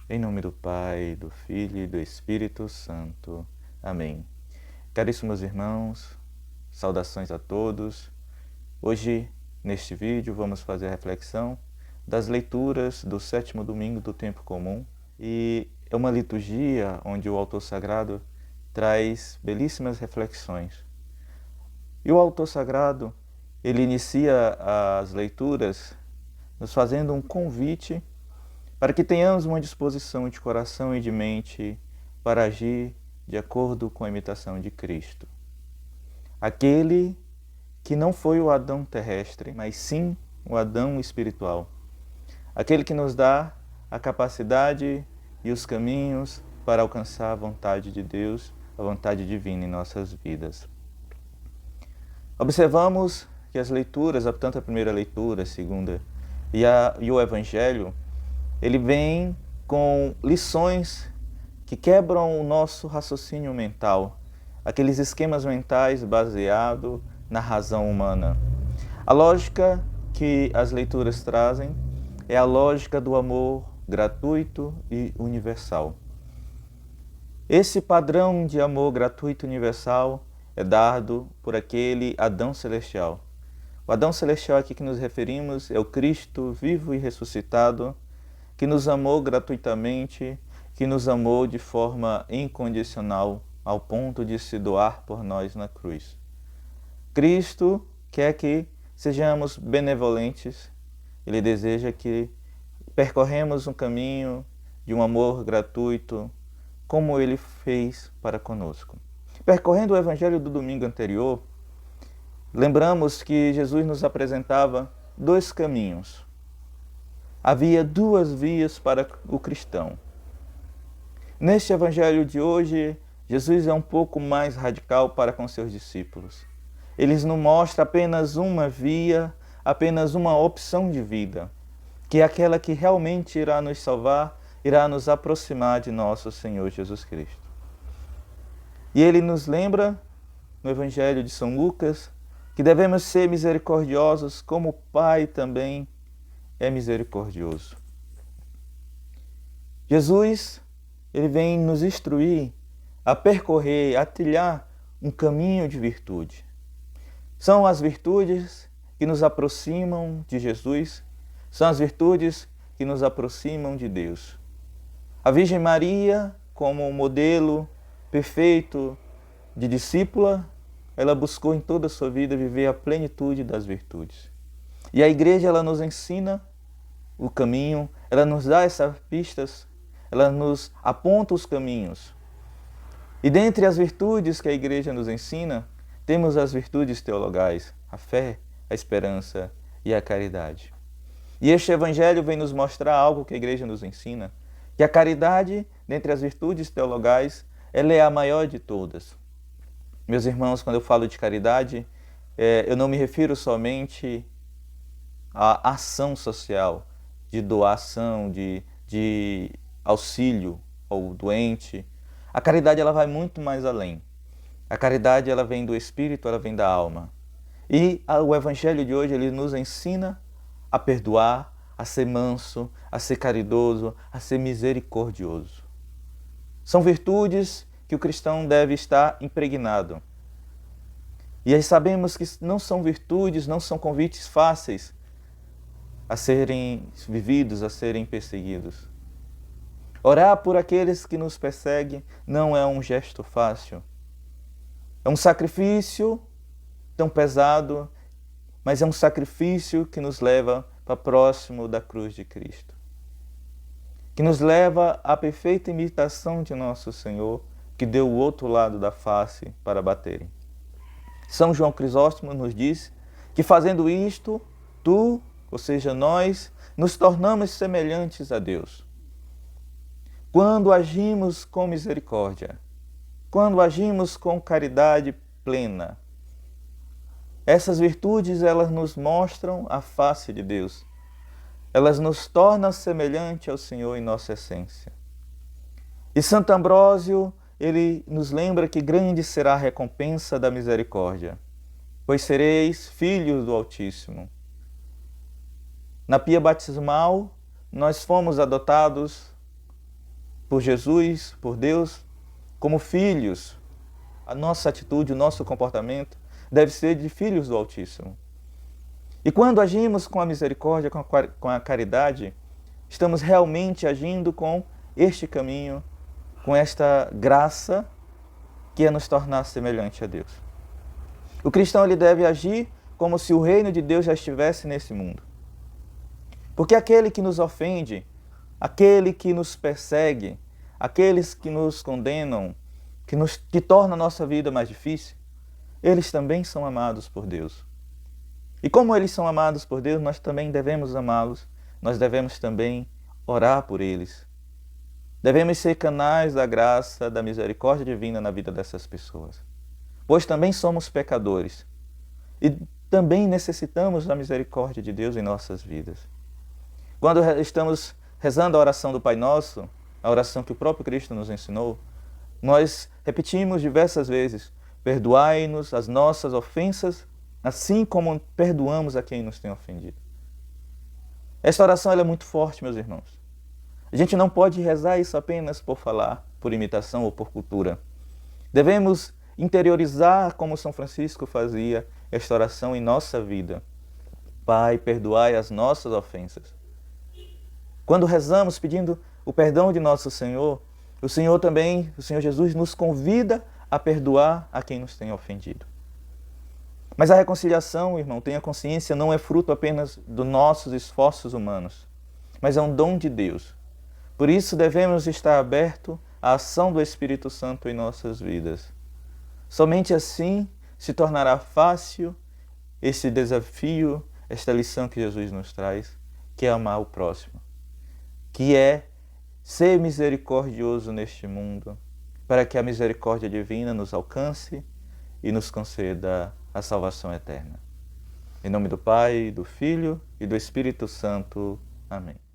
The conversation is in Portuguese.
Em nome do Pai, do Filho e do Espírito Santo. Amém. Caríssimos irmãos, saudações a todos. Hoje, neste vídeo, vamos fazer a reflexão das leituras do 7º domingo do tempo comum. E é uma liturgia onde o autor sagrado traz belíssimas reflexões. E o autor sagrado, ele inicia as leituras nos fazendo um convite para que tenhamos uma disposição de coração e de mente para agir de acordo com a imitação de Cristo. Aquele que não foi o Adão terrestre, mas sim o Adão espiritual. Aquele que nos dá a capacidade e os caminhos para alcançar a vontade de Deus, a vontade divina em nossas vidas. Observamos que as leituras, tanto a primeira leitura, a segunda e o Evangelho, ele vem com lições que quebram o nosso raciocínio mental, aqueles esquemas mentais baseados na razão humana. A lógica que as leituras trazem é a lógica do amor gratuito e universal. Esse padrão de amor gratuito e universal é dado por aquele Adão celestial. O Adão celestial aqui que nos referimos é o Cristo vivo e ressuscitado, que nos amou gratuitamente, que nos amou de forma incondicional, ao ponto de se doar por nós na cruz. Cristo quer que sejamos benevolentes, Ele deseja que percorremos um caminho de um amor gratuito, como Ele fez para conosco. Percorrendo o Evangelho do domingo anterior, lembramos que Jesus nos apresentava dois caminhos. Havia duas vias para o cristão. Neste Evangelho de hoje, Jesus é um pouco mais radical para com seus discípulos. Ele nos mostra apenas uma via, apenas uma opção de vida, que é aquela que realmente irá nos salvar, irá nos aproximar de nosso Senhor Jesus Cristo. E ele nos lembra, no Evangelho de São Lucas, que devemos ser misericordiosos como o Pai também é misericordioso. Jesus, ele vem nos instruir a percorrer, a trilhar um caminho de virtude. São as virtudes que nos aproximam de Jesus, são as virtudes que nos aproximam de Deus. A Virgem Maria, como modelo perfeito de discípula, ela buscou em toda a sua vida viver a plenitude das virtudes. E a Igreja, ela nos ensina o caminho, ela nos dá essas pistas, ela nos aponta os caminhos. E dentre as virtudes que a Igreja nos ensina, temos as virtudes teologais, a fé, a esperança e a caridade. E este Evangelho vem nos mostrar algo que a Igreja nos ensina, que a caridade, dentre as virtudes teologais, ela é a maior de todas. Meus irmãos, quando eu falo de caridade, eu não me refiro somente à ação social, de doação, de auxílio ao doente. A caridade, ela vai muito mais além. A caridade, ela vem do espírito, ela vem da alma. E o Evangelho de hoje, ele nos ensina a perdoar, a ser manso, a ser caridoso, a ser misericordioso. São virtudes que o cristão deve estar impregnado. E aí sabemos que não são virtudes, não são convites fáceis a serem vividos, a serem perseguidos. Orar por aqueles que nos perseguem não é um gesto fácil. É um sacrifício tão pesado, mas é um sacrifício que nos leva para próximo da cruz de Cristo. Que nos leva à perfeita imitação de nosso Senhor, que deu o outro lado da face para baterem. São João Crisóstomo nos diz que fazendo isto, tu, ou seja, nós, nos tornamos semelhantes a Deus. Quando agimos com misericórdia, quando agimos com caridade plena, essas virtudes, elas nos mostram a face de Deus. Elas nos tornam semelhante ao Senhor em nossa essência. E Santo Ambrósio, ele nos lembra que grande será a recompensa da misericórdia, pois sereis filhos do Altíssimo. Na pia batismal, nós fomos adotados por Jesus, por Deus, como filhos. A nossa atitude, o nosso comportamento deve ser de filhos do Altíssimo. E quando agimos com a misericórdia, com a caridade, estamos realmente agindo com este caminho, com esta graça que é nos tornar semelhante a Deus. O cristão ele deve agir como se o reino de Deus já estivesse nesse mundo. Porque aquele que nos ofende, aquele que nos persegue, aqueles que nos condenam, que torna a nossa vida mais difícil, eles também são amados por Deus. E como eles são amados por Deus, nós também devemos amá-los, nós devemos também orar por eles. Devemos ser canais da graça, da misericórdia divina na vida dessas pessoas. Pois também somos pecadores e também necessitamos da misericórdia de Deus em nossas vidas. Quando estamos rezando a oração do Pai Nosso, a oração que o próprio Cristo nos ensinou, nós repetimos diversas vezes: perdoai-nos as nossas ofensas, assim como perdoamos a quem nos tem ofendido. Esta oração ela é muito forte, meus irmãos. A gente não pode rezar isso apenas por falar, por imitação ou por cultura. Devemos interiorizar como São Francisco fazia esta oração em nossa vida. Pai, perdoai as nossas ofensas. Quando rezamos pedindo o perdão de nosso Senhor, o Senhor Jesus nos convida a perdoar a quem nos tem ofendido. Mas a reconciliação, irmão, tenha consciência, não é fruto apenas dos nossos esforços humanos, mas é um dom de Deus. Por isso devemos estar abertos à ação do Espírito Santo em nossas vidas. Somente assim se tornará fácil esse desafio, esta lição que Jesus nos traz, que é amar o próximo, que é ser misericordioso neste mundo, para que a misericórdia divina nos alcance e nos conceda a salvação eterna. Em nome do Pai, do Filho e do Espírito Santo. Amém.